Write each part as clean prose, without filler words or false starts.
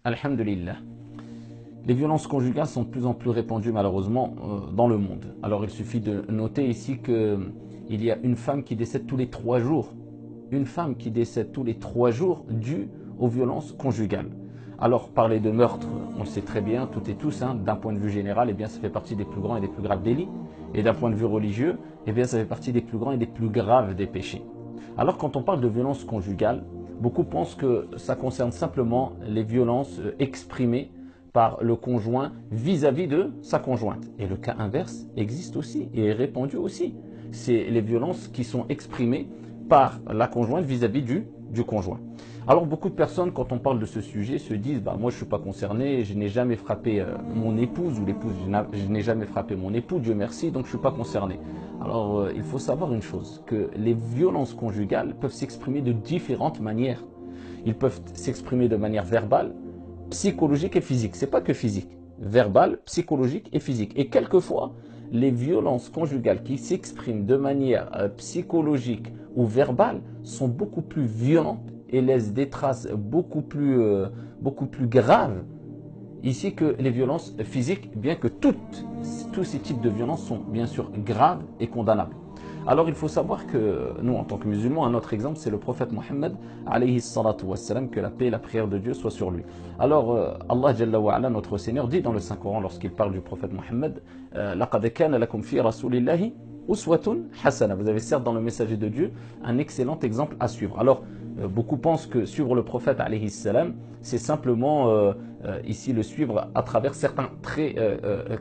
Alhamdulillah. Les violences conjugales sont de plus en plus répandues malheureusement dans le monde. Alors il suffit de noter ici qu'il y a une femme qui décède tous les 3 jours. Une femme qui décède tous les 3 jours due aux violences conjugales. Alors parler de meurtre, on le sait très bien, toutes et tous, hein, d'un point de vue général, eh bien, ça fait partie des plus grands et des plus graves délits. Et d'un point de vue religieux, eh bien, ça fait partie des plus grands et des plus graves des péchés. Alors quand on parle de violences conjugales, beaucoup pensent que ça concerne simplement les violences exprimées par le conjoint vis-à-vis de sa conjointe. Et le cas inverse existe aussi et est répandu aussi. C'est les violences qui sont exprimées par la conjointe vis-à-vis du conjoint. Alors beaucoup de personnes, quand on parle de ce sujet, se disent moi je ne suis pas concerné, je n'ai jamais frappé mon épouse ou l'épouse, je n'ai jamais frappé mon époux, Dieu merci, donc je ne suis pas concerné. Alors il faut savoir une chose, que les violences conjugales peuvent s'exprimer de différentes manières. Ils peuvent s'exprimer de manière verbale, psychologique et physique. C'est pas que physique, verbal, psychologique et physique. Et quelquefois, les violences conjugales qui s'expriment de manière psychologique ou verbale sont beaucoup plus violentes et laissent des traces beaucoup plus graves ici que les violences physiques, bien que tous ces types de violences sont bien sûr graves et condamnables. Alors il faut savoir que nous, en tant que musulmans, un autre exemple, c'est le prophète Mohammed, alayhi salatu wassalam, que la paix et la prière de Dieu soient sur lui. Alors Allah Jalla wa ala, notre Seigneur, dit dans le Saint-Coran, lorsqu'il parle du prophète Mohammed, لَقَدْ كَانَ لَكُمْ فِي رَسُولِ اللَّهِ أُسْوَةٌ حَسَنَةٌ. Vous avez certes dans le messager de Dieu un excellent exemple à suivre. Alors beaucoup pensent que suivre le prophète alayhi salam, c'est simplement ici le suivre à travers certains traits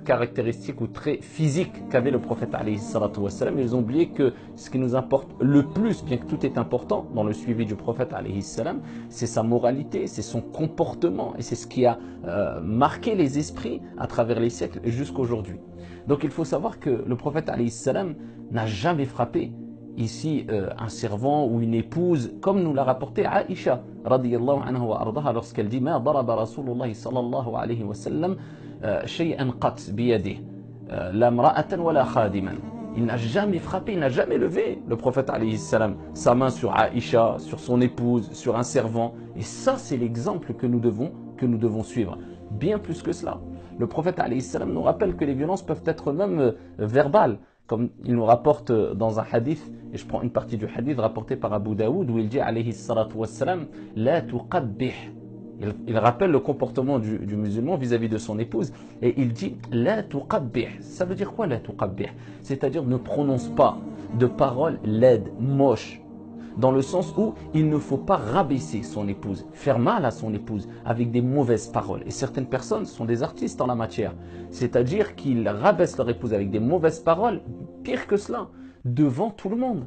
caractéristiques ou traits physiques qu'avait le prophète alayhi salatu wassalam. Ils ont oublié que ce qui nous importe le plus, bien que tout est important dans le suivi du prophète alayhi salam, c'est sa moralité, c'est son comportement et c'est ce qui a marqué les esprits à travers les siècles jusqu'aujourd'hui. Donc il faut savoir que le prophète alayhi salam n'a jamais frappé ici un servant ou une épouse, comme nous l'a rapporté Aïcha radiyallahu anha wa ardaha lorsqu'elle dit ma daraba Rasulullah sallallahu alayhi wa sallam shay'an qat biyadihi la mra'atan wa la khadiman. Il n'a jamais frappé, il n'a jamais levé, le prophète alayhi salam, sa main sur Aïcha, sur son épouse, sur un servant. Et ça, c'est l'exemple que nous devons suivre. Bien plus que cela. Le prophète alayhi salam nous rappelle que les violences peuvent être même verbales. Comme il nous rapporte dans un hadith, et je prends une partie du hadith rapporté par Abu Daoud, où il dit alayhi salatu wassalam, la tuqabbih. Il rappelle le comportement du musulman vis-à-vis de son épouse, et il dit la tuqabbih. Ça veut dire quoi la tuqabbih? C'est-à-dire ne prononce pas de paroles laides, moches, dans le sens où il ne faut pas rabaisser son épouse, faire mal à son épouse avec des mauvaises paroles. Et certaines personnes sont des artistes en la matière, c'est-à-dire qu'ils rabaissent leur épouse avec des mauvaises paroles, pire que cela, devant tout le monde.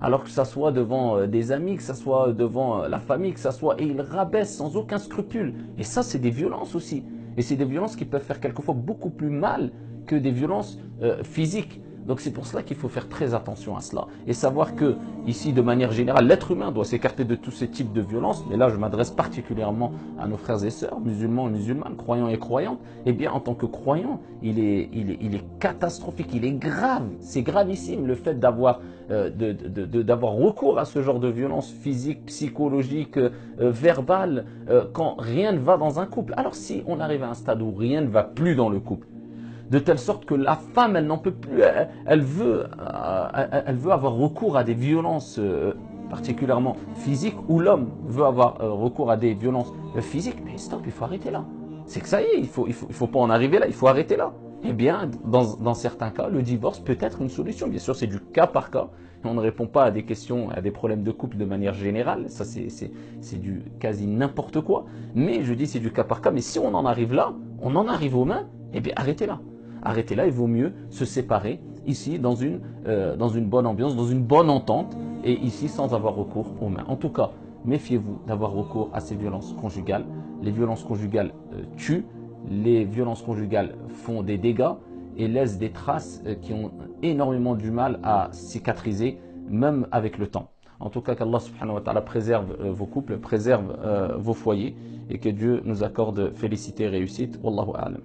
Alors que ça soit devant des amis, que ça soit devant la famille, que ça soit... Et ils rabaissent sans aucun scrupule. Et ça, c'est des violences aussi. Et c'est des violences qui peuvent faire quelquefois beaucoup plus mal que des violences physiques. Donc c'est pour cela qu'il faut faire très attention à cela et savoir que ici de manière générale l'être humain doit s'écarter de tous ces types de violences. Mais là je m'adresse particulièrement à nos frères et sœurs musulmans et musulmanes, croyants et croyantes. Eh bien en tant que croyant il est catastrophique, il est grave, c'est gravissime le fait d'avoir recours à ce genre de violence physique, psychologique, verbale quand rien ne va dans un couple. Alors si on arrive à un stade où rien ne va plus dans le couple, de telle sorte que la femme, elle n'en peut plus, elle veut avoir recours à des violences particulièrement physiques, ou l'homme veut avoir recours à des violences physiques, mais stop, il faut arrêter là. C'est que ça y est, il faut pas en arriver là, il faut arrêter là. Eh bien, dans certains cas, le divorce peut être une solution. Bien sûr, c'est du cas par cas. On ne répond pas à des questions, à des problèmes de couple de manière générale. Ça, c'est du quasi n'importe quoi. Mais je dis c'est du cas par cas. Mais si on en arrive là, on en arrive aux mains, eh bien, arrêtez là. Arrêtez là, il vaut mieux se séparer ici dans une bonne ambiance, dans une bonne entente et ici sans avoir recours aux mains. En tout cas, méfiez-vous d'avoir recours à ces violences conjugales. Les violences conjugales tuent, les violences conjugales font des dégâts et laissent des traces qui ont énormément du mal à cicatriser, même avec le temps. En tout cas, qu'Allah subhanahu wa ta'ala préserve vos couples, préserve vos foyers et que Dieu nous accorde félicité et réussite. Wallahu a'lam.